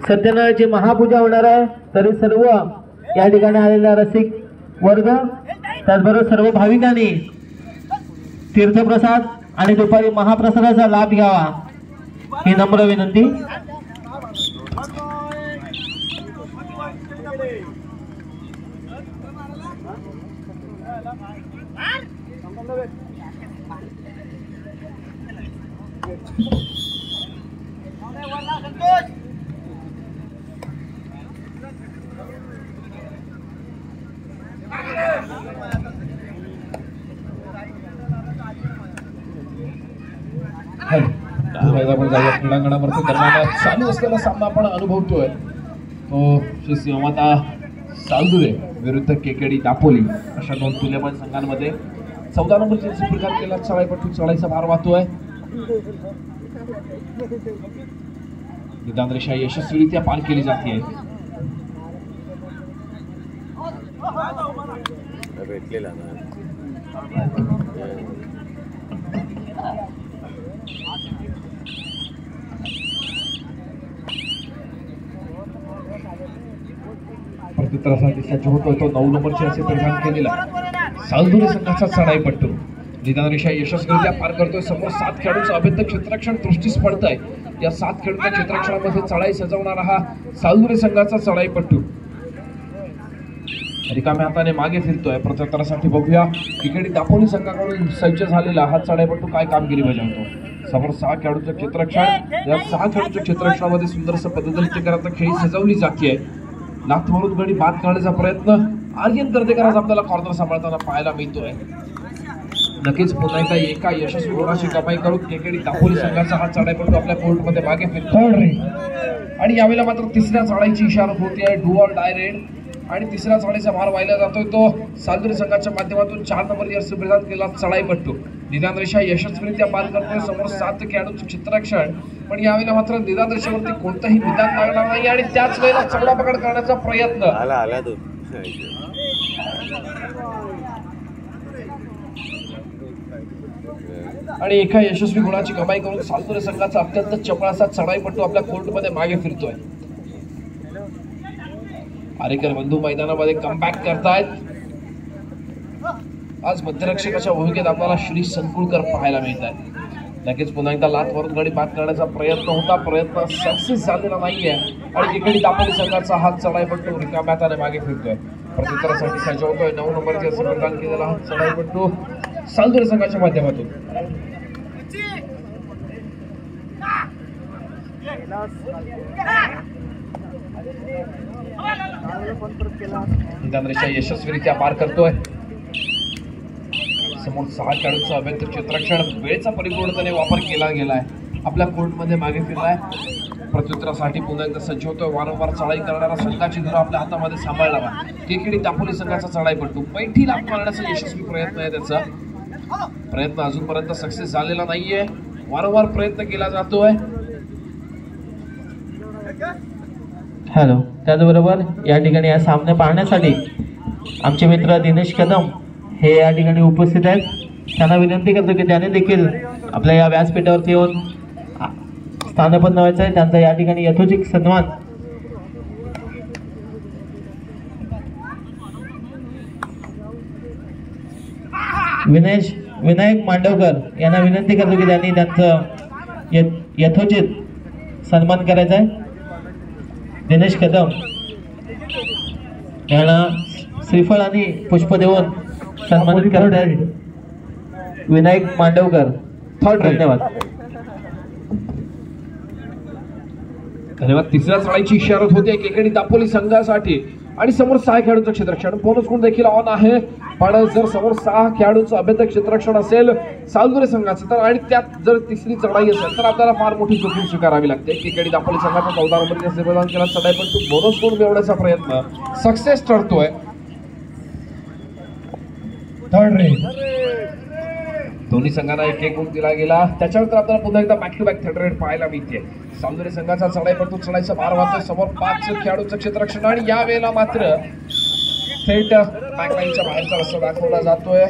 सत्यनारायणची महापूजा होणार आहे, तरी सर्व या ठिकाणी आलेला रसिक वर्ग त्याचबरोबर सर्व भाविकांनी तीर्थप्रसाद आणि दुपारी महाप्रसादाचा लाभ घ्यावा ही नम्र विनंती। क्रीडांगणावरती दरम्यान चालू असलेला सामना आपण अनुभवतोय तो श्री सिंहमाता सालदुरे विरुद्ध केकेडी दापोली अशा दोन तुल्यबळ संघांमध्ये 14 नंबरची स्वीकार केला चढाईपटू चढाईचा भार वाहतोय। निदान रेषा यशस्वीरित्या पार केली जाते। प्रत्युत्तरासाठी सज्ज होतोय तो 9 नंबरची असे परिधान केलेला सालदुरे संघाचा चढाईपट्टू निदान रेषा यशस्वीरित्या पार करतोय। समोर 7 खेळाडूंचं अभेद्य क्षेत्ररक्षण दृष्टीस पडतंय। या 7 खेळाडूंच्या क्षेत्ररक्षणामध्ये चढाई सजवणारा हा सालदुरे संघाचा चढाईपट्टू रिकाम्या हाताने मागे फिरतोय। प्रत्युत्तरासाठी बघूया केकेडी दापोली संघाकडून सज्ज झालेला हा चढाईपट्टू काय कामगिरी बजावतो। समोर 6 खेळाडूंचं क्षेत्ररक्षण, या 6 खेळाडूंच्या क्षेत्ररक्षणामध्ये सुंदरसं पद्धतीने खेळी सजवली जाते। लाथ मारून गडी बाद करण्याचा प्रयत्न आर्यन कर्तेकरांचा आपल्याला कॉर्नर सांभाळताना पाहायला मिळतोय। नक्कीच पुन्हा एकदा एका यशस्वी गोलाची कमाई करून केकेडी दापोली संघाचा हा चढाईपट्टू आपल्या कोर्टमध्ये मागे फिरतोय आणि यावेळेला मात्र तिसऱ्या चढाईची इशारा होते डू ऑर डाय रेड आणि तिसऱ्या चढाईचा भार वाहिला जातोय तो सालदुरे संघाच्या माध्यमातून 4 नंबर या सुप्रधान केला चढाईपट्टू निदान रेषा यशस्वीरित्या पार करतोय। समोर 7 खेळाडूंचं क्षेत्ररक्षण, पण यावेळेला मात्र निदान रेषेवरती कोणताही निदान लागणार नाही आणि त्याच वेळेला चढा पकड करण्याचा प्रयत्न आणि एका यशस्वी गुणाची कमाई करून सालदुरे संघाचा अत्यंत चपळ असा चढाईपट्टू आपल्या कोर्टमध्ये मागे फिरतोय। आरेकर बंधू मैदानामध्ये कमबॅक करतायत। आज मध्यरक्षकाच्या भूमिकेत आपल्याला श्री संकुळकर पाहायला मिळत आहेत। नक्कीच पुन्हा एकदा लाथ मारून गडी बाद करण्याचा प्रयत्न होता, प्रयत्न सक्सेस झालेला नाहीये आणि केकेडी दापोली संघाचा हा चढाईपट्टू रिकाम्या हाताने मागे फिरतोय। प्रत्युत्तरासाठी सज्ज होतोय 9 नंबरचे असे प्रदान केलेला हा चढाईपट्टू सालदुरे संघाच्या माध्यमातून निदान रेषा यशस्वीरित्या पार करतोय। समोर 6 खेळाडूंचं अभेद्य क्षेत्ररक्षण, वेळेचा परिपूर्णपणे वापर केला गेलाय, आपल्या कोर्टमध्ये मागे फिरलाय। प्रत्युत्तरासाठी पुन्हा एकदा सज्ज होतोय वारंवार चढाई करणारा संघाची धुरा आपल्या हातामध्ये सांभाळणारा केकेडी दापोली संघाचा चढाईपट्टू पैठी लाभ मारण्याचा यशस्वी प्रयत्न आहे। त्याचा प्रयत्न अजूनपर्यंत सक्सेस झालेला नाहीये, वारंवार प्रयत्न केला जातोय। हॅलो, त्याचबरोबर या ठिकाणी या सामने पाहण्यासाठी आमचे मित्र दिनेश कदम हे या ठिकाणी उपस्थित आहेत। त्यांना विनंती करतो की त्याने देखील आपल्या या व्यासपीठावरती येऊन स्थानपन्न व्हायचं आहे। त्यांचा या ठिकाणी यथोचित सन्मान विनायक मांडवकर यांना विनंती करतो की त्यांनी त्यांचं यथोचित सन्मान करायचा आहे। दिनेश कदम यांना श्रीफळ आणि पुष्प देऊन सन्मानित करत आहेत विनायक मांडवकर। धन्यवाद। धन्यवाद। तिसऱ्या चढाईची इशारत होते केकेडी दापोली संघासाठी आणि समोर 6 खेळाडूंचं क्षेत्ररक्षण, बोनस गुण देखील ऑन आहे। पण जर समोर 6 खेळाडूंचं अभेद्य क्षेत्ररक्षण असेल सालदुरे संघाचं तर आणि त्यात जर तिसरी चढाई असेल तर आपल्याला फार मोठी जोखीम स्वीकारावी लागते। केकेडी दापोली संघाचा 14 नंबरच्या सेवेदान केला चढाईपट्टू बोनस गुण मिळवण्याचा प्रयत्न सक्सेस ठरतोय। थर्ड रेड दोन्ही संघांना 1-1 गुण दिला गेला। त्याच्यानंतर आपल्याला पुन्हा एकदा back to back third raid पाहायला मिळते। सालदुरे संघाचा चढाईपट्टू चढाईचा भार वाहतोय। समोर 5 खेळाडूंचं क्षेत्ररक्षण आणि या वेळेला मात्र थेट बॅकलाईनच्या बाहेरचा रस्ता दाखवला जातोय।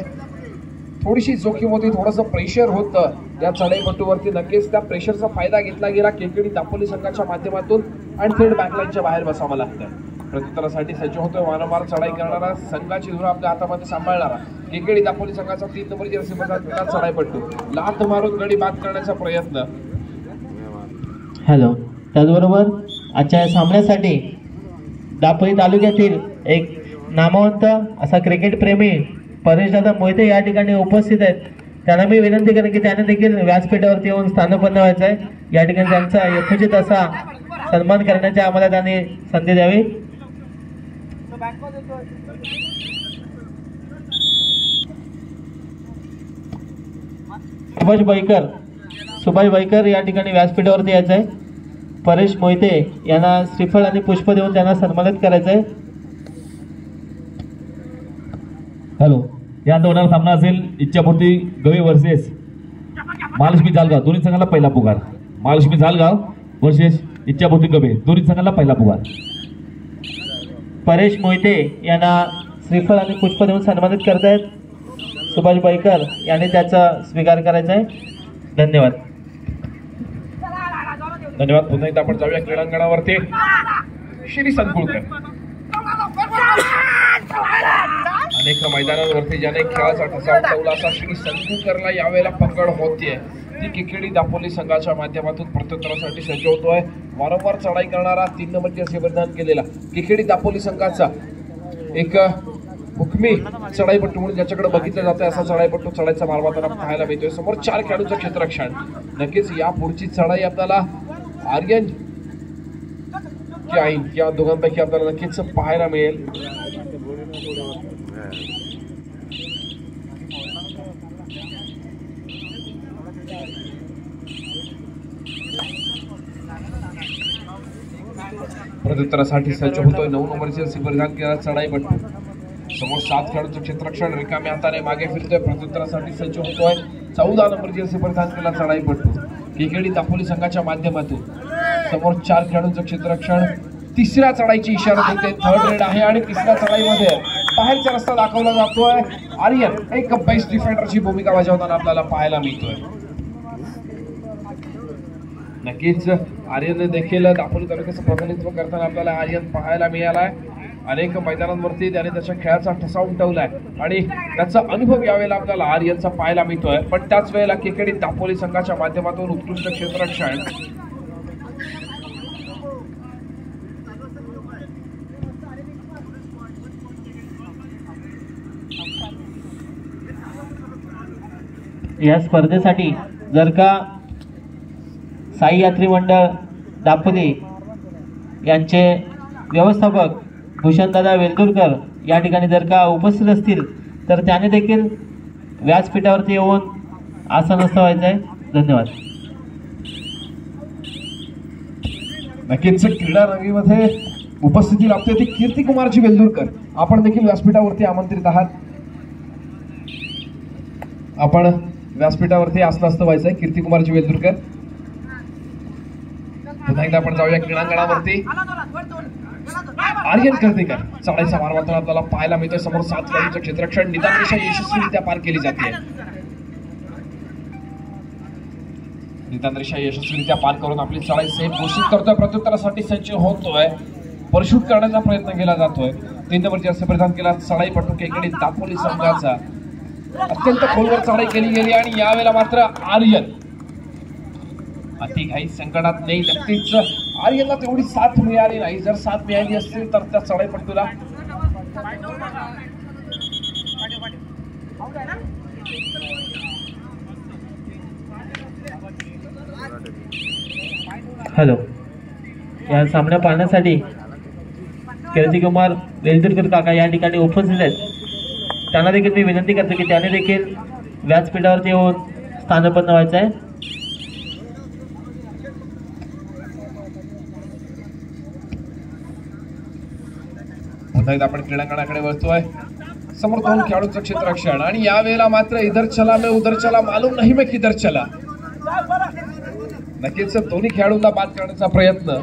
थोडीशी जोखीम होती, थोडंसं प्रेशर होतं या चढाईपट्टूवरती। नक्कीच त्या प्रेशरचा फायदा घेतला गेला केकेडी दापोली संघाच्या माध्यमातून आणि थेट बॅकलाईनच्या बाहेर बसावं लागतं. प्रत्युत्तरासाठी सज्ज होतोय वारंवार चढाई करणारा, संघाची धुरा आपल्या हातामध्ये सांभाळणारा केकेडी दापोली संघाचा 3 नंबर जर्सी मध्ये चढाईपट्टू. लाथ मारून गडी बाद करण्याचा प्रयत्न. हॅलो. त्याचबरोबर आजच्या सामन्यासाठी दापोली तालुक्यातील एक नामवंत असा क्रिकेट प्रेमी परेशदादा मोहिते या ठिकाणी उपस्थित आहेत. त्यांना मी विनंती करेन की त्याने देखील व्यासपीठावरती येऊन स्थानपन्न व्हायचं आहे. या ठिकाणी त्यांचा यथोचित असा सन्मान करण्याची आम्हाला त्यांनी संधी द्यावी. सुभाष बैकर या ठिकाणी व्यासपीठावरती यायचं आहे. परेश मोहिते यांना श्रीफळ आणि पुष्प देऊन त्यांना सन्मानित करायचं आहे. हॅलो. या होणारा सामना असेल इच्छापूर्ती गवे वर्सेस महालक्ष्मी जालगाव. दोन्ही संघाला पहिला पुकार. महालक्ष्मी जालगाव वर्सेस इच्छापूर्ती गवे. दोन्ही संघाला पहिला पुकार. परेश मोहिते यांना श्रीफळ आणि पुष्प देऊन सन्मानित करतायत. सुभाष बैकर यांनी त्याचा स्वीकार करायचा आहे. धन्यवाद. धन्यवाद. पुन्हा एकदा आपण जाऊया क्रीडांगणावरती. श्री संकुळकर अनेक मैदानांवरती ज्याने खेळाचा ठसा उठवला असा श्री संकुळकरला यावेळेला पकड होतीये. ती केकेडी दापोली संघाच्या माध्यमातून प्रत्युत्तरासाठी सज्ज होतोय. वारंवार चढाई करणारा 3 नंबरचे असे परिधान केलेला केकेडी दापोली संघाचा एक हुकमी चढाईपट्टू म्हणून ज्याच्याकडे बघितलं जातं असा चढाईपट्टू चढाईचा मार्गात पाहायला मिळतोय. समोर 4 खेळाडूंचं क्षेत्ररक्षण. नक्कीच या पुढची चढाई आपल्याला आर्यन की आईन या दोघांपैकी आपल्याला नक्कीच पाहायला मिळेल. प्रत्युत्तरासाठी सज्ज होतोय 9 नंबरचे जर्सी परिधान केला चढाईपट्टू. समोर 7 खेळाडूंचं क्षेत्ररक्षण. रिकाम्या हाताने मागे फिरतोय. प्रत्युत्तरासाठी सज्ज होतोय 14 नंबर जर्सी परिधान केला चढाईपट्टू केकेडी दापोली संघाच्या माध्यमातून. समोर 4 खेळाडूंचं क्षेत्ररक्षण. तिसऱ्या चढाईची इशारा देते. थर्ड रेड आहे आणि तिसऱ्या चढाईमध्ये बाहेरचा रस्ता दाखवला जातोय. आर्यन एक बेस्ट डिफेंडरची भूमिका बजावताना आपल्याला पाहायला मिळतोय. नक्कीच आर्यनने देखील दापोली तालुक्याचं प्रतिनिधित्व करताना आपल्याला आर्यन पाहायला मिळालाय. अनेक मैदानांवरती त्याने त्याच्या खेळाचा ठसा उमटवलाय आणि त्याचा अनुभव यावेळेला आपल्याला आर्यनचा पाहायला मिळतोय. पण त्याच वेळेला केकेडी दापोली संघाच्या माध्यमातून उत्कृष्ट क्षेत्ररक्षण. या स्पर्धेसाठी जर का साई यात्री मंडळ दापोली यांचे व्यवस्थापक भूषणदादा वेलदुरकर या ठिकाणी जर का उपस्थित असतील तर त्याने देखील व्यासपीठावरती येऊन आसनस्थ व्हायचं आहे. धन्यवाद. नक्कीच क्रीडा रंगीमध्ये उपस्थिती लाभते ती कीर्तिकुमारजी वेलदुरकर. आपण देखील व्यासपीठावरती आमंत्रित आहात. आपण व्यासपीठावरती आसनस्थ व्हायचंय कीर्तिकुमारजी वेलदुरकर. पुन्हा एकदा आपण जाऊया क्रीडांगणावरती. आर्यन कर्तेकर चढाईचा मार्गातून आपल्याला पाहायला मिळतोय. समोर 7 खेळाडूंचं क्षेत्ररक्षण. निदान रेषा यशस्वीरित्या पार केली जाते. निदान रेषा यशस्वीरित्या पार करून आपली चढाई सेफ घोषित करतोय. प्रत्युत्तरासाठी सज्ज होतोय. परशूट करण्याचा प्रयत्न केला जातोय. 3 नंबर जर्सी परिधान केला चढाईपट्टू केकेडी दापोली संघाचा. अत्यंत खोलवर चढाई केली गेली आणि यावेळेला मात्र आर्यन अतिघाई संकटात नाही. नक्कीच आर्यनला तेवढी साथ मिळाली नाही. जर साथ मिळाली असतील तर त्या चढाईपट्टूला हॅलो. या सामना पाहण्यासाठी कीर्तिकुमार वेलदुरकर काका या ठिकाणी उपस्थित आहेत. त्यांना देखील मी विनंती करतो की त्याने देखील व्यासपीठावरती येऊन स्थानपन्न व्हायचं आहे. पुन्हा एकदा आपण क्रीडांगणाकडे वळतोय. समोर 2 खेळाडूंचं क्षेत्ररक्षण आणि यावेळेला मात्र इधर चला मैं उधर चला मालूम नहीं मैं किधर चला. नक्कीच दोन्ही खेळाडूंना बाद करण्याचा प्रयत्न.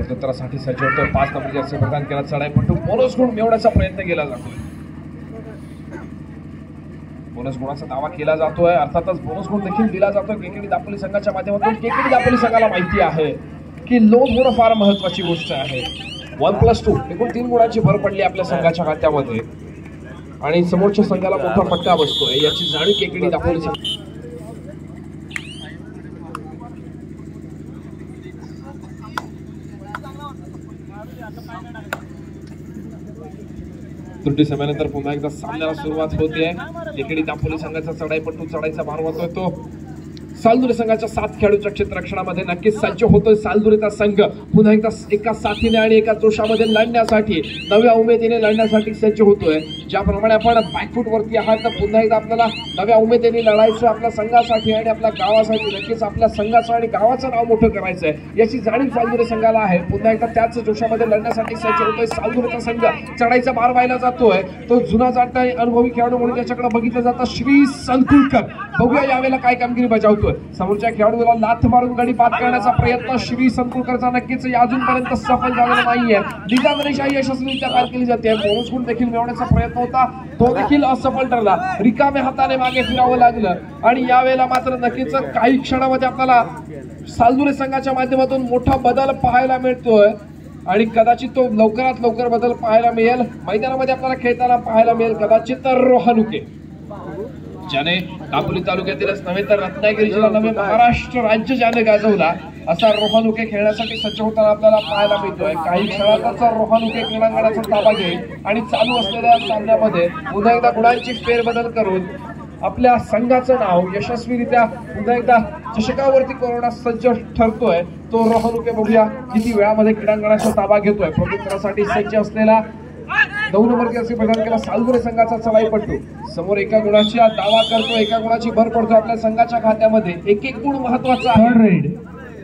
प्रत्युत्तरासाठी सज्ज होतोय. 5 नंबर जर्सी प्रदान केला चढाईपट्टू. बोनस गुण मिळवण्याचा प्रयत्न केला जातोय. बोनस गुणाचा दावा केला जातोय. अर्थातच बोनस गुण देखील दिला जातोय केकेडी दापोली संघाच्या माध्यमातून. केकेडी दापोली संघाला माहिती आहे की लोन होणं फार महत्वाची गोष्ट आहे. 1+2 एकूण 3 गुणांची भर पडली आपल्या संघाच्या खात्यामध्ये आणि समोरच्या संघाला मोठा फटका बसतोय याची जाणीव केकेडी दापोली संघ. त्रुटी समयानंतर पुन्हा एकदा सामन्याला सुरुवात होते. केकेडी दापोली संघाचा चढाईपट्टू चढाईचा भार वाहतोय तो सालदुरे संघाच्या 7 खेळाडूच्या क्षेत्ररक्षणामध्ये नक्कीच सज्ज होतोय. सालदुरेचा संघ पुन्हा एकदा एका साथीने आणि एका जोशामध्ये लढण्यासाठी नव्या उमेदीने लढण्यासाठी सज्ज होतोय. ज्याप्रमाणे आपण बॅकफूट वरती आहात तर पुन्हा एकदा आपल्याला नव्या उमेदीने लढायचं आपल्या संघासाठी आणि आपल्या गावासाठी. नक्कीच आपल्या संघाचं आणि गावाचं नाव मोठं करायचंय याची जाणीव सालदुरे संघाला आहे. पुन्हा एकदा त्याच जोशामध्ये लढण्यासाठी सज्ज होतोय. सालदुरेचा संघ चढाईचा भार व्हायला जातोय. तो जुना जाणता अनुभवी खेळाडू म्हणून त्याच्याकडे बघितलं जातं श्री संकुलकर. बघूया यावेळेला काय कामगिरी बजावतोय. समोरच्या खेळाडूला लाथ मारून गडी बाद करण्याचा प्रयत्न श्री संकुलकरचा नक्कीच अजूनपर्यंत सफल झालेला नाहीये. निजामशाही यशस्वीरित्या पार केली जाते. बोनस गुण देखील मिळवण्याचा प्रयत्न होता तो देखील असफल ठरला. रिकाम्या हाताने मागे फिरावं लागलं आणि यावेळेला मात्र नक्कीच काही क्षणामध्ये आपल्याला सालदुरे संघाच्या माध्यमातून मोठा बदल पाहायला मिळतोय आणि कदाचित तो लवकरात लवकर बदल पाहायला मिळेल. मैदानामध्ये आपल्याला खेळताना पाहायला मिळेल कदाचित रोहानुके ज्याने दापोली तालुक्यातीलच नव्हे तर रत्नागिरी जिल्हा नव्हे महाराष्ट्र राज्य ज्याने गाजवला असा रोहानुके खेळण्यासाठी सज्ज होताना आपल्याला पाहायला मिळतोय. काही क्षणातच रोहानुके क्रीडांगणाचा ताबा घेईल आणि चालू असलेल्या सामन्यामध्ये पुन्हा एकदा गुणांची फेरबदल करून आपल्या संघाचं नाव यशस्वीरित्या पुन्हा एकदा चषकावरती कोरण्यास सज्ज ठरतोय तो रोहानुके. बघूया किती वेळामध्ये क्रीडांगणाचा ताबा घेतोय. प्रत्युत्तरासाठी सज्ज असलेला 9 नंबर जर्सी प्रदान केला सालदुरे संघाचा चढाईपट्टू. समोर एका गुणाची दावा करतो. एका गुणाची भर पडतो आपल्या संघाच्या खात्यामध्ये. एक गुण महत्वाचा आहे.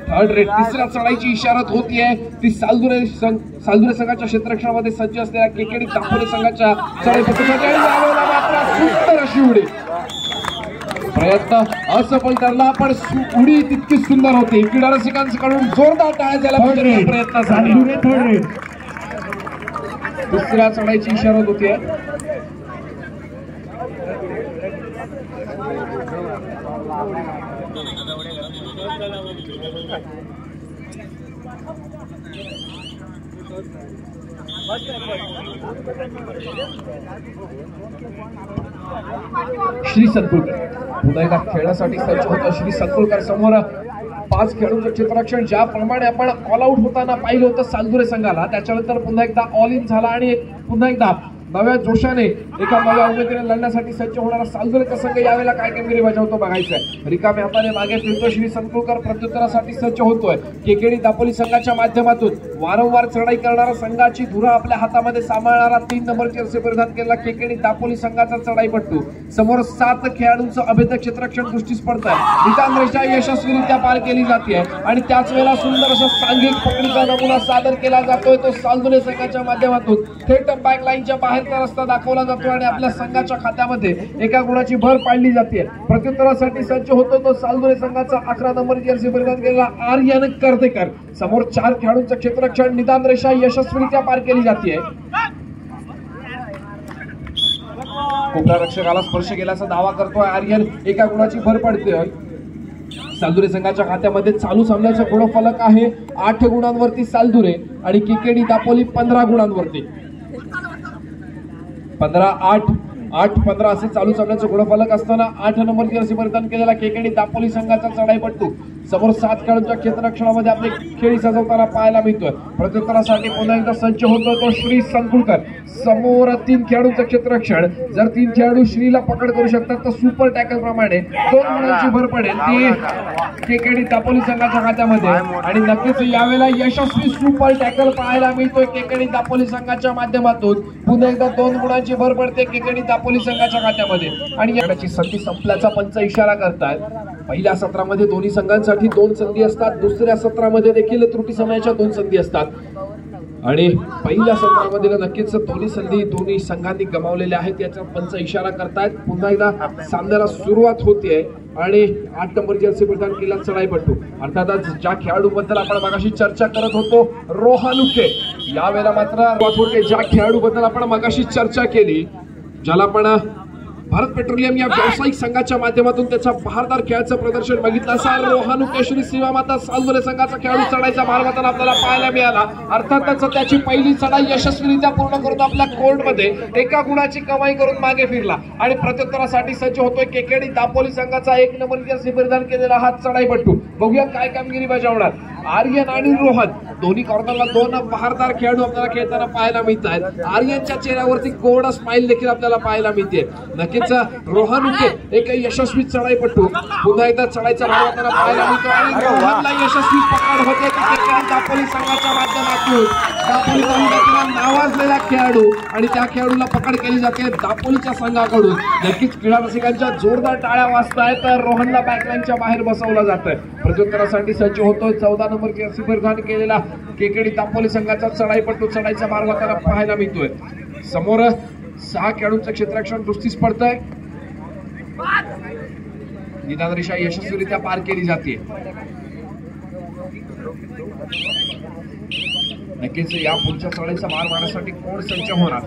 थर्ड रेड तिसऱ्या चढाईची इशारत होतीये ती सालदुरे संघाच्या क्षेत्ररक्षणामध्ये सज्ज असलेल्या केकेडी दापोली संघाच्या चढाईपट्टूसाठी. मात्र सुंदर अशी उडी. प्रयत्न असफल ठरला पण उडी तितकी सुंदर होती. क्रीडा रसिकांकडून जोरदार टाळ्या द्यायला प्रयत्न झाला. दुसऱ्या चढाईची इशारत होती. श्री संकुलकर पुन्हा एकदा खेळण्यासाठी सज्ज होता. श्री संकुलकर समोर 5 खेळाडूंचं क्षेत्ररक्षण ज्याप्रमाणे आपण ऑल आउट होताना पाहिलं होतं सालदुरे संघाला त्याच्यानंतर पुन्हा एकदा ऑल इन झाला आणि पुन्हा एकदा नव्या जोशाने एका नव्या उमेदीने लढण्यासाठी सज्ज होणारा सालदुरेचा संघ यावेळेला काय कामगिरी बजावतो बघायचंय. रिकाम्या हाताने मागे फिरतो श्री संकुलकर प्रत्युत्तरासाठी सज्ज होतोय. केकेडी दापोली संघाच्या माध्यमातून वारंवार चढाई करणारा संघाची धुरा आपल्या हातामध्ये सांभाळणारा 3 नंबर जर्सी परिधान केलेला केकेडी दापोली संघाचा चढाईपट्टू. समोर 7 खेळाडूंचं अभेद्य क्षेत्ररक्षण दृष्टीस पडतंय. नितांद्रेशा यशस्वीरित्या पार केली जाते आणि त्याच वेळेला सुंदर असा सांघिक पकडीचा नमुना सादर केला जातोय तो सालदुरे संघाच्या माध्यमातून. थेट बॅक लाईनच्या बाहेरचा रस्ता दाखवला जातो आणि आपल्या संघाच्या खात्यामध्ये एका गुणाची भर पाडली जाते. प्रत्युत्तरासाठी सज्ज होतो तो सालदुरे संघाचा 11 नंबर जर्सी परिधान केलेला आर्यन कर्देकर. समोर 4 खेळाडूंचं क्षेत्ररक्षण निदानरेषा यशस्वीरित्या पार केली जाते. कोपरा रक्षकाला स्पर्श केल्याचा दावा करतोय आर्यन. एका गुणाची भर पडते. सालदुरे संघाच्या खात्यामध्ये चालू सामन्याचा गुणफलक आहे 8 गुणांवरती सालदुरे आणि केकेडी दापोली 15 गुणांवरती. 15-8-8-15 असे चालू सामन्याचं गुणफलक असताना 8 नंबर जर्सी परिधान केलेला केकेडी दापोली संघाचा चढाईपट्टू समोर 7 खेळाडूंच्या क्षेत्ररक्षणामध्ये आपली खेळी सजवताना पाहायला मिळतोय. प्रत्युत्तरासाठी पुन्हा एकदा सज्ज होतो तो श्री संकुलकर. समोर 3 खेळाडूंचं क्षेत्ररक्षण. जर 3 खेळाडू श्रीला पकड करू शकतात तर सुपर टॅकल प्रमाणे 2 गुणांची भर पडेल ती केकेडी दापोली संघाच्या खात्यामध्ये आणि नक्कीच यावेळेला यशस्वी सुपर टॅकल पाहायला मिळतोय केकेडी दापोली संघाच्या माध्यमातून. पुन्हा एकदा 2 गुणांची भर पडते केकेडी दापोली संघाच्या खात्यामध्ये आणि याची संधी संपल्याचा पंच इशारा करतायत. पहिल्या सत्रामध्ये दोन्ही संघांसाठी 2 संधी असतात. दुसऱ्या सत्रामध्ये देखील त्रुटी समयाच्या 2 संधी असतात. आणि पहिल्या सत्रामध्ये नक्कीच दोन्ही संधी दोन्ही संघांनी गमावलेल्या आहेत याचा पंच इशारा करतायत. पुन्हा एकदा सामन्याला सुरुवात होते आणि 8 नंबर जर्सी प्रदान केला चढाईपट्टू. अर्थातच ज्या खेळाडूबद्दल आपण मगाशी चर्चा करत होतो रोहानुके, यावेळेला मात्र ज्या खेळाडूबद्दल आपण मगाशी चर्चा केली, ज्याला आपण भारत पेट्रोलियम या व्यावसायिक संघाच्या माध्यमातून त्याच्या बहारदार खेळाचं प्रदर्शन बघितलं असा रोहानुके श्री सेवा माता सालवरे संघाचा खेळाडू चढायचा मार्गातून आपल्याला पाहायला मिळाला. अर्थातच त्याची पहिली चढाई यशस्वीरित्या पूर्ण करून आपल्या कोर्टमध्ये एका गुणाची कमाई करून मागे फिरला आणि प्रत्युत्तरासाठी सज्ज होतोय केकेडी दापोली संघाचा 1 नंबर जर्सी परिधान केलेला हा चढाईपट्टू. बघूया काय कामगिरी बजावणार आर्यन आणि रोहन. दोन्ही कॉर्नरला 2 बहारदार खेळाडू आपल्याला खेळताना पाहायला मिळत आहेत. आर्यनच्या चेहऱ्यावरती गोड स्माइल देखील आपल्याला पाहायला मिळते. नक्कीच रोहानुके एक यशस्वी चढाईपट्टू पुन्हा एकदा चढाईचा भाग आपल्याला पाहायला मिळतो आणि रोहनला यशस्वी पकड होते दापोली संघाच्या माध्यमातून. दापोली तालुक्यातला नावाजलेला खेळाडू आणि त्या खेळाडूला पकड केली जाते दापोलीच्या संघाकडून. नक्कीच क्रीडा रसिकांच्या जोरदार टाळ्या वाजतायत. रोहनला बॅकलाईनच्या बाहेर बसवलं जातंय. प्रत्युत्तरासाठी सज्ज होतोय 14 नंबर जर्सी परिधान केलेला केकेडी दापोली संघाचा चढाईपट्टू. चढाईचा मार्ग आपल्याला पाहायला मिळतोय. समोर 6 खेळाडूंचं क्षेत्ररक्षण दुरुस्तीस पडतंय. निदान रेषा यशस्वीरित्या पार केली जाते. नक्कीच या पुढच्या चढाईचा मार मारण्यासाठी कोण सज्ज होणार,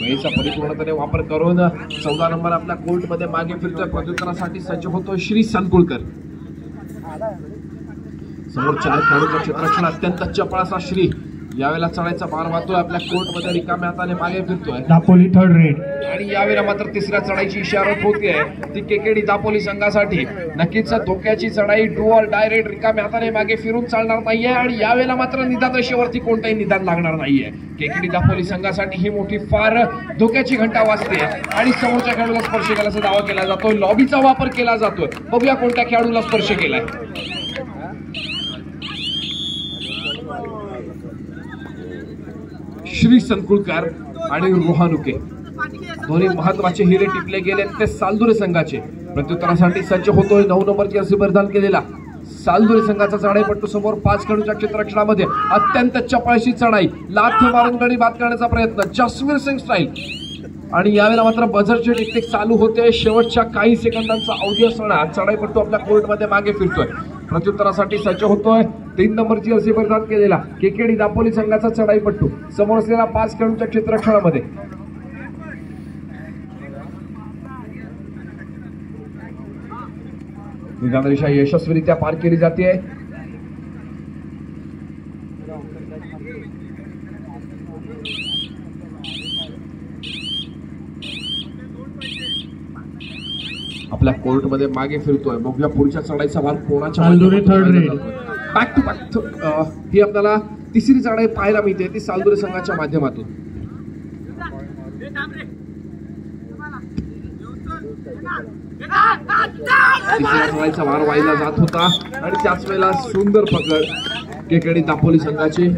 वेळेचा परिपूर्णपणे वापर करून 14 नंबर आपल्या कोर्टमध्ये मागे फिरतोय. प्रत्युत्तरासाठी सज्ज होतोय श्री संकुळकर. समोर 4 खेळाडूंचं क्षेत्ररक्षण अत्यंत चपळ असा श्री यावेळेला चढायचा मार मारतोय. आपल्या कोर्टमध्ये रिकाम्या हाताने मागे फिरतोय. दापोली थर्ड रेड आणि यावेळेला मात्र तिसऱ्या चढाईची इशारत होते ती केकेडी दापोली संघासाठी. नक्कीच धोक्याची चढाई डू ऑर डाय रेड रिकाम्या हाताने मागे फिरून चालणार नाहीये आणि यावेळेला मात्र निदान रेषेवरती कोणताही निदान लागणार नाहीये. केकेडी दापोली संघासाठी ही मोठी फार धोक्याची घंटा वाजते आणि समोरच्या खेळाडूला स्पर्श केल्याचा दावा केला जातोय. लॉबीचा वापर केला जातोय. बघूया कोणत्या खेळाडूला स्पर्श केलाय. श्री संकुळकर आणि रोहानुके दोन्ही महत्वाचे हिरे टिपले गेले ते सालदुरे संघाचे. प्रत्युत्तरासाठी सज्ज होतोय 9 नंबर जर्सी परिधान केलेला सालदुरे संघाचा चढाईपट्टू. समोर 5 खेळाडूंच्या क्षेत्ररक्षणामध्ये अत्यंत चपळशी चढाई, लाथ मारून गडी बाद करण्याचा प्रयत्न जसवीर सिंग स्टाईल आणि यावेळेला मात्र बझरचे टिकटिक चालू होते. शेवटच्या काही सेकंदांचा अवधी असताना चढाईपट्टू आपल्या कोर्टमध्ये मागे फिरतोय. प्रत्युत्तरासाठी सज्ज होतोय 3 नंबरची जर्सी परिधान केलेला केकेडी दापोली संघाचा चढाईपट्टू. समोर असलेला 5 खेळाडूंच्या क्षेत्ररक्षणामध्ये निदान रेषा यशस्वीरित्या पार केली जाते. आपल्या कोर्टमध्ये मागे फिरतोय. बघूया पुढच्या चढाईचा भाग कोणाच्या बॅक टू बॅक ही आपल्याला तिसरी चढाई पाहायला मिळते ती सालदुरे संघाच्या माध्यमातून. तिसऱ्या चढाईचा भार वाहिला जात होता आणि त्याच वेळेला सुंदर पकड केकेडी दापोली संघाची.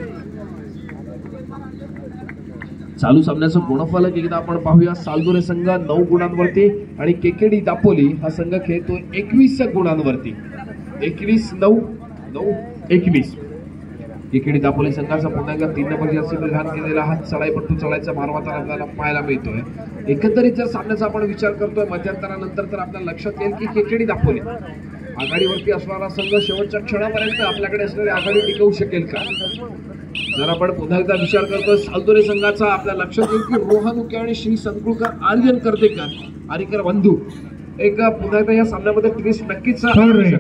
चालू सामन्याचं गुणफलक एकदा आपण पाहूया. सालदुरे संघ 9 गुणांवरती आणि केकेडी दापोली हा संघ खेळतो 21 गुणांवरती. 21-9-9-21. केकेडी दापोली संघाचा पुन्हा एकदा 3 नंबर जर्सी परिधान केलेला हा चढाईपट्टू चढायचा मारवाचा आपल्याला पाहायला मिळतोय. एकंदरीत जर सामन्याचा आपण विचार करतोय मध्यंतरानंतर तर आपल्या लक्षात येईल की केकेडी दापोली आघाडीवरती असणारा संघ शेवटच्या क्षणापर्यंत आपल्याकडे असणारी आघाडी टिकवू शकेल का. जर आपण पुन्हा एकदा विचार करतोय सालदुरे संघाचा आपल्या लक्षात येईल की रोहानुके आणि श्री संकुळकर आर्यन करदेकर आरिकर बंधू एक पुन्हा एकदा या सामन्यामध्ये ट्विस्ट नक्कीच थर्ड रेड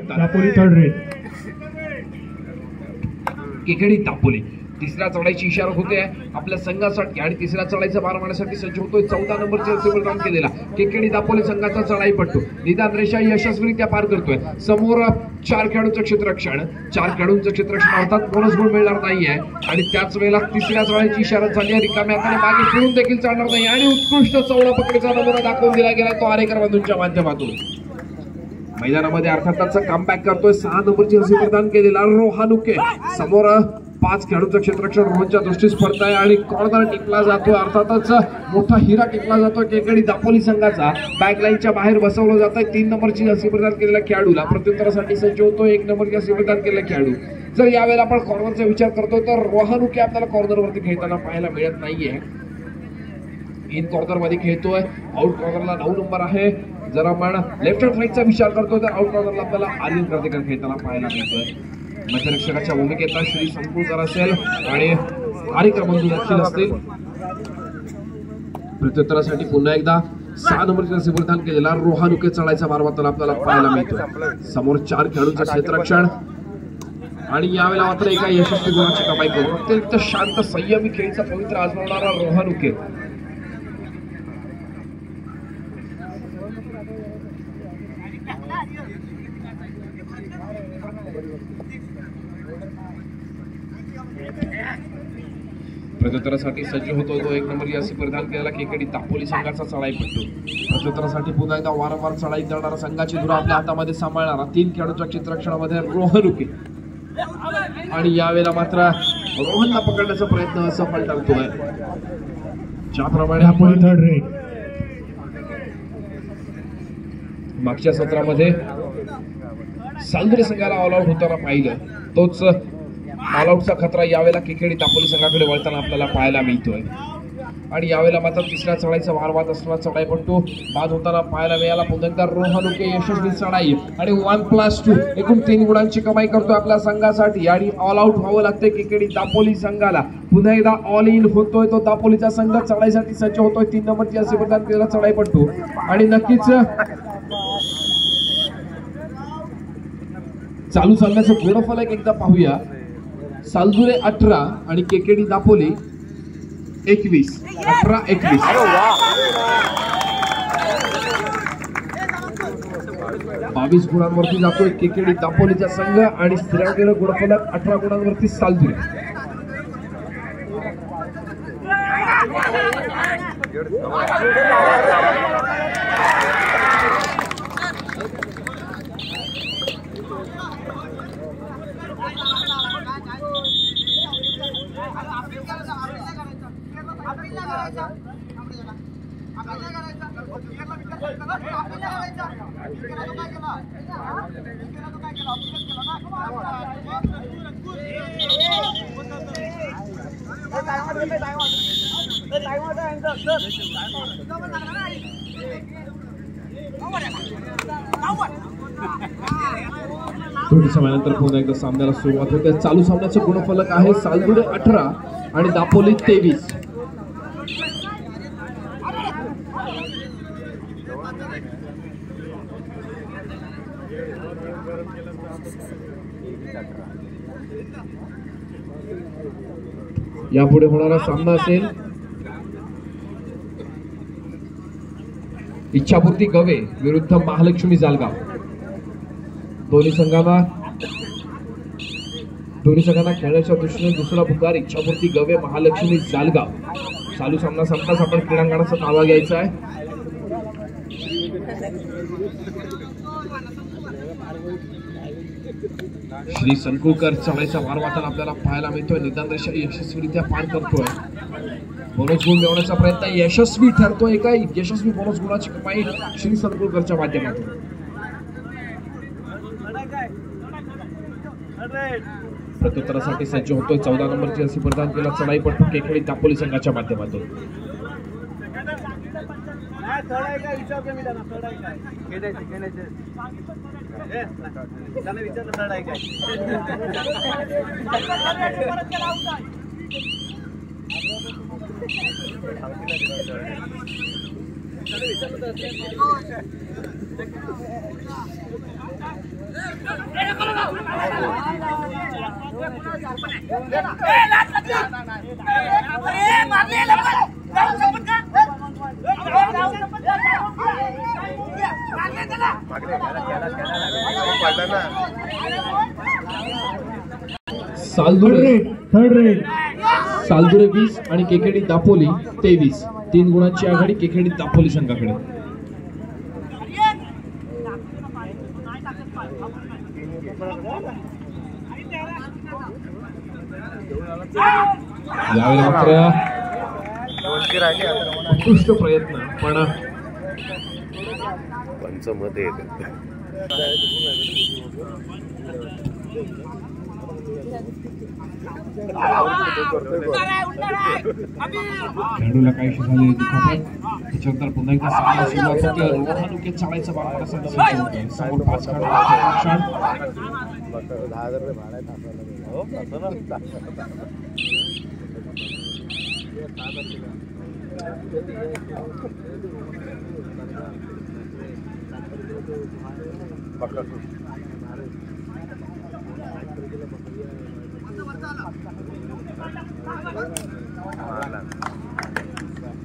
केकेडी दापोली. तिसऱ्या चढाईची इशारा होते आपल्या संघासाठी आणि तिसऱ्या चढाईचा मार मारण्यासाठी सज्ज होतोय 14 नंबर जर्सी परिधान केलेला केकेडी दापोली संघाचा चढाईपट्टू. निदान रेषा यशस्वीरित्या पार करतोय. समोर 4 खेळाडूंचं क्षेत्ररक्षण, 4 खेळाडूंचं क्षेत्ररक्षण अर्थात बोनस गुण मिळणार नाहीये आणि त्याच वेळेला तिसऱ्या चढाईची इशारा झाली आहे. रिकाम्या हाताने मागे फिरून देखील चालणार नाही आणि उत्कृष्ट चौडा पकडीचा नमुना दाखवून दिला गेला तो आरेकर बंधूंच्या माध्यमातून. मैदानामध्ये अर्थातच कमबॅक करतोय 6 नंबर जर्सी परिधान केलेला रोहानुके. समोर 5 खेळाडूंचं क्षेत्ररक्षण रोहनच्या दृष्टीस पडत आहे आणि कॉर्नर टिपला जातो. अर्थातच मोठा हिरा टिपला जातो केकेडी दापोली संघाचा. बॅकलाईनच्या बाहेर बसवलं जात आहे. 3 नंबरची जर्सी प्रदान केलेल्या खेळाडूला प्रत्युत्तरासाठी सज्ज होतो 1 नंबरची जर्सी प्रदान केलेला खेळाडू. जर यावेळेला आपण कॉर्नरचा विचार करतो तर रोहन उके आपल्याला कॉर्नरवरती खेळताना पाहायला मिळत नाहीये. इन कॉर्नर मध्ये खेळतोय. आउट कॉर्नरला 9 नंबर आहे. जर आपण लेफ्ट हँड साईडचा विचार करतो तर आउट कॉर्नरला आपल्याला आर्यन कर्तेकर खेळताना पाहायला मिळतोय. मध्यरक्षकाच्या भूमिकेत श्री संकुलकर असेल आणि कार्यक्रम देखील असतील. प्रत्युत्तरासाठी पुन्हा एकदा 6 नंबरचा जर्सी परिधान केलेला रोहन उके चढायचा मार्ग आपल्याला पाहायला मिळतो. समोर 4 खेळाडूंचं क्षेत्ररक्षण आणि यावेळेला मात्र एका यशस्वी गुणाची कमाई करून अत्यंत शांत संयमी खेळीचा पवित्र आजमावणारा रोहन उके. प्रत्युत्तरासाठी सज्ज होतो तो 1 नंबर जर्सी परिधान केलेला केकेडी दापोली संघाचा चढाईपट्टू. प्रत्युत्तरासाठी पुन्हा एकदा वारंवार चढाई करणारा संघाची धुरा आपल्या हातामध्ये सांभाळणारा 3 खेळाडूंच्या क्षेत्ररक्षणामध्ये रोहन उके. आणि यावेळेला मात्र रोहनला पकडण्याचा प्रयत्न असफल ठरतोय. ज्याप्रमाणे आपण थर्ड रेड. मागच्या सत्रामध्ये सालदुरे संघाला ऑल आउट होताना पाहिलं तोच ऑल आउटचा खतरा यावेळेला केकेडी दापोली संघाकडे वळताना आपल्याला पाहायला मिळतोय. आणि यावेळेला मात्र तिसऱ्या चढाईचा वारवाद असणारा चढाईपट्टू बाद होताना पाहायला मिळाला. पुन्हा एकदा रोहन उके यशस्वी चढाई आणि 1+2 एकूण 3 गुणांची कमाई करतो आपल्या संघासाठी. आणि ऑल आउट व्हावं लागते केकेडी दापोली संघाला. पुन्हा एकदा ऑल इन होतोय तो दापोलीचा संघ. चढाईसाठी सज्ज होतोय 3 नंबरची जर्सी परिधान केलेला चढाईपट्टू. आणि नक्कीच चालू सामन्याचं गुणफलक एकदा पाहूया. सालदुरे 18 आणि केकेडी दापोली 21. 18-21. 22 गुणांवरती जातोय केकेडी दापोलीचा संघ आणि स्थिरावलेलं गुणफलक 18 गुणांवरती सालदुरे. थोडी समयानंतर पुन्हा एकदा सामन्याला सुरुवात होते. चालू सामन्याचं गुणफलक आहे सालदुरे 18 आणि दापोली 23. यापुढे होणारा सामना असेल इच्छापूर्ती गवे विरुद्ध महालक्ष्मी जालगाव. दोन्ही संघांना खेळण्याच्या दृष्टीने दुसरा पुकार इच्छापूर्ती गवे महालक्ष्मी जालगाव. चालू सामना संपताच आपण क्रीडांगणाचा ताबा घ्यायचा आहे. श्री संकुलकर चढाईचा वारवाटन आपल्याला पाहायला मिळतोय. निदान रेषा यशस्वीरित्या पार करतोय. बोनस गुण मिळवण्याचा प्रयत्न यशस्वी ठरतोय. एका यशस्वी बोनस गुणाची कमाई श्री संकुलकरच्या माध्यमातून. प्रत्युत्तरासाठी सज्ज होतोय 14 नंबरची जर्सी परिधान केला चढाईपट्टू केकेडी दापोली संघाच्या माध्यमातून. सालदुरे 20 आणि केकेडी दापोली 23. 3 गुणांची आघाडी केकेडी दापोली संघाकडे. यावेळेला मात्र उत्कृष्ट प्रयत्न पण पंचमध्ये खेळाडूला काहीशी झालेली दुखापत. त्याच्यानंतर पुन्हा एकदा सामना सुरुवात होते. रोहन उके चाळायचं बारा समोर 5 खेळाडू.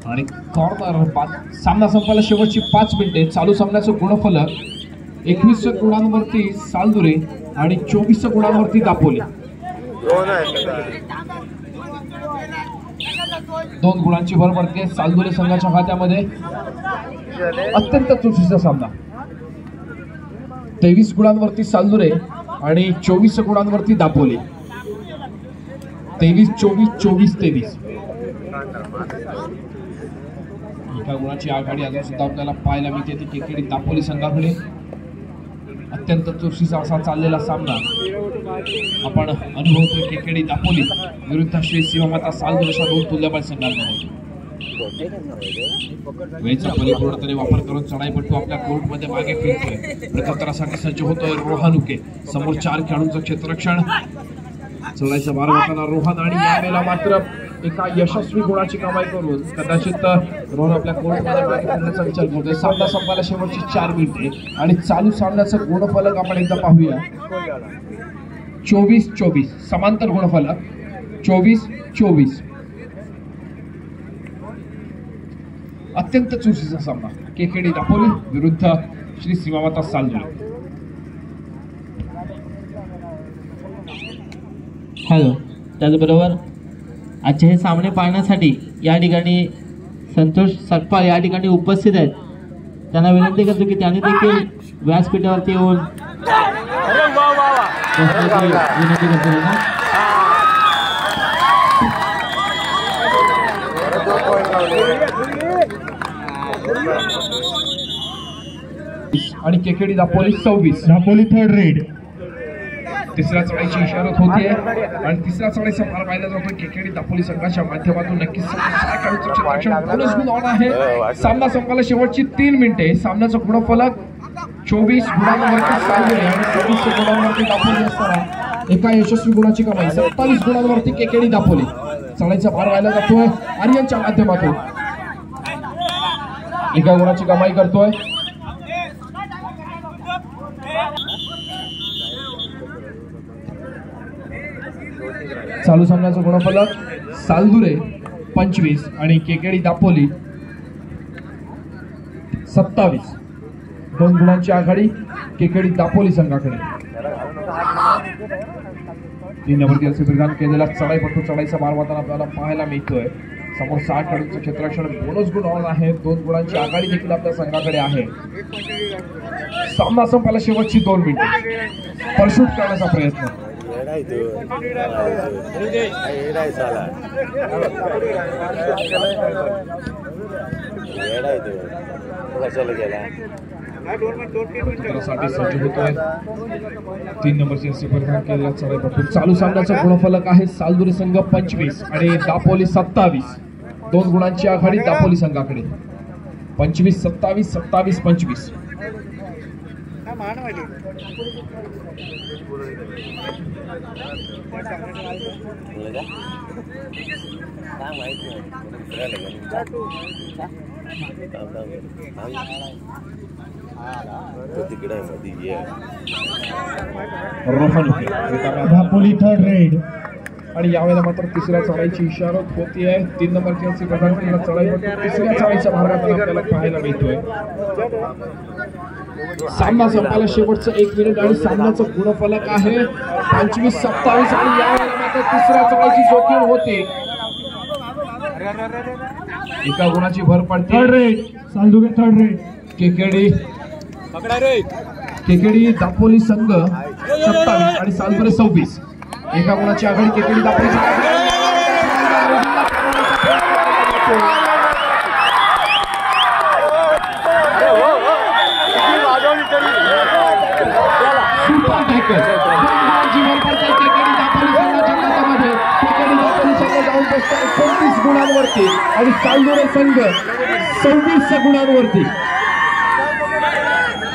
आणि कॉर्नर. सामना संपायला शेवटची 5 मिनिटे. चालू सामन्याचं गुणफलक 21 गुणांवरती सालदुरे आणि 24 गुणांवरती दापोली. 2 गुणांची भर पडते सालदुरे संघाच्या खात्यामध्ये. अत्यंत चुरशीचा सामना. 23 गुणांवरती सालदुरे आणि 24 गुणांवरती दापोली. 23-24, 24-23. एका गुणाची आघाडी अजून सुद्धा आपल्याला पाहायला मिळते ती केकेडी दापोली संघाकडे. अत्यंत चुरशीचा असा चाललेला सामना आपण अनुभवतोय केकेडी दापोली विरुद्ध श्री शिवमाता सालदुरेच्या 2 तुल्यबळ संघांमध्ये. वेळेचा परिपूर्णपणे वापर करून चढाईपट्टू आपल्या कोर्टमध्ये मागे फिरतोय. प्रत्युत्तरासाठी सज्ज होतोय रोहन उके. समोर 4 खेळाडूंचं क्षेत्ररक्षण. चढाईचा भार होताना रोहन आणि यावेळेला मात्र एका यशस्वी गुणाची कमाई करून कदाचित रोहन आपल्या कोर्टमध्ये मागे फिरण्याचा विचार करतोय. सामना संपायला शेवटची 4 मिनिटे आणि चालू सामन्याचं गुणफलक आपण एकदा पाहूया. 24-24 समांतर गुणफलक. 24-24. अत्यंत चुरशीचा सामना केकेडी दापोली विरुद्ध श्री सीमामाता सालदुरे. हॅलो. त्याचबरोबर आजचे हे सामने पाहण्यासाठी या ठिकाणी संतोष सकपाळ या ठिकाणी उपस्थित आहेत. त्यांना विनंती करतो की त्यांनी देखील व्यासपीठावरती येऊन विनंती करतो. आणि KKD Dapoli 26. Dapoli third red. तिसऱ्या चढाईची इशारत होते आणि तिसऱ्या चढाईचा मार पाहिला जातो केकेडी दापोली संघाच्या माध्यमातून. नक्कीच बोनस गुण ऑन आहे. सामना संपायला शेवटची 3 मिनिटे. सामन्याचं गुणफलक 24 गुणांवरती सालदुरे आणि 24 गुणांवरती दापोली असताना एका यशस्वी गुणाची कमाई. 27 गुणांवरती केकेडी दापोली. चढाईचा भार व्हायला जातोय आर्यनच्या माध्यमातून. एका गुणाची कमाई करतोय. चालू सामन्याचं गुणफलक सालदुरे 25 आणि केकेडी दापोली 27. 2 गुणांची आघाडी केकेडी दापोली संघाकडे. 3 नंबरची असे प्रदान केलेला चढाईपट्टू चढाईचा मार वाहताना आपल्याला पाहायला मिळतोय. समोर 60 खेळाडूंचं क्षेत्ररक्षण. बोनस गुण ऑन आहे. 2 गुणांची आघाडी देखील आपल्या संघाकडे आहे. सामना संपायला शेवटची 2 मिनिटे. परशूट करण्याचा प्रयत्न. सज्ज होतोय. 3 नंबरची असे परिधान केलेला चढाईपट्टू. चालू सामन्याचा गुणफलक आहे सालदुरे संघ 25 आणि दापोली 27. 2 गुणांची आघाडी दापोली संघाकडे. 25-27, 27-25. Rohan Uke Dapoli third red. आणि यावेळेला मात्र तिसऱ्या चढाईची इशारत होतीये. 3 नंबरची प्रदान केलेला चढाईपट्टू तिसऱ्या चढाईच्या भागात आपल्याला पाहायला मिळतोय. सामना संपायला शेवटचं 1 मिनिट आणि सामन्याचं गुणफलक आहे 25-27 आणि यावेळेला मात्र तिसऱ्या चढाईची जोखीम होते. एका गुणाची भर पडते. Third raid. Saldure third raid. KKD Dapoli संघ 27 आणि सालदुरे 26. एका गुणाची आघाडी केकेडी दापोली सुपर टॅकल जाऊन बसतात 29 गुणांवरती आणि चालदुरे संघ 26 गुणांवरती.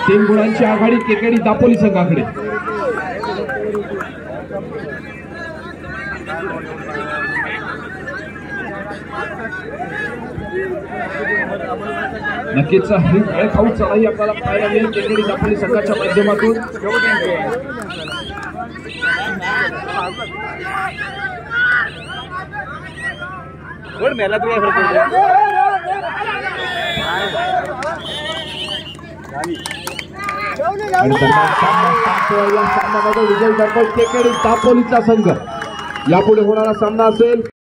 3 गुणांची आघाडी केकेडी दापोली संघाकडे. नक्कीच ही खेळ खाऊ चढाई आपल्याला पाहायला मिळेल केकेडी दापोली संघाच्या माध्यमातून. सामन्यामध्ये विजय करतो केकेडी दापोलीचा संघ. यापुढे होणारा सामना असेल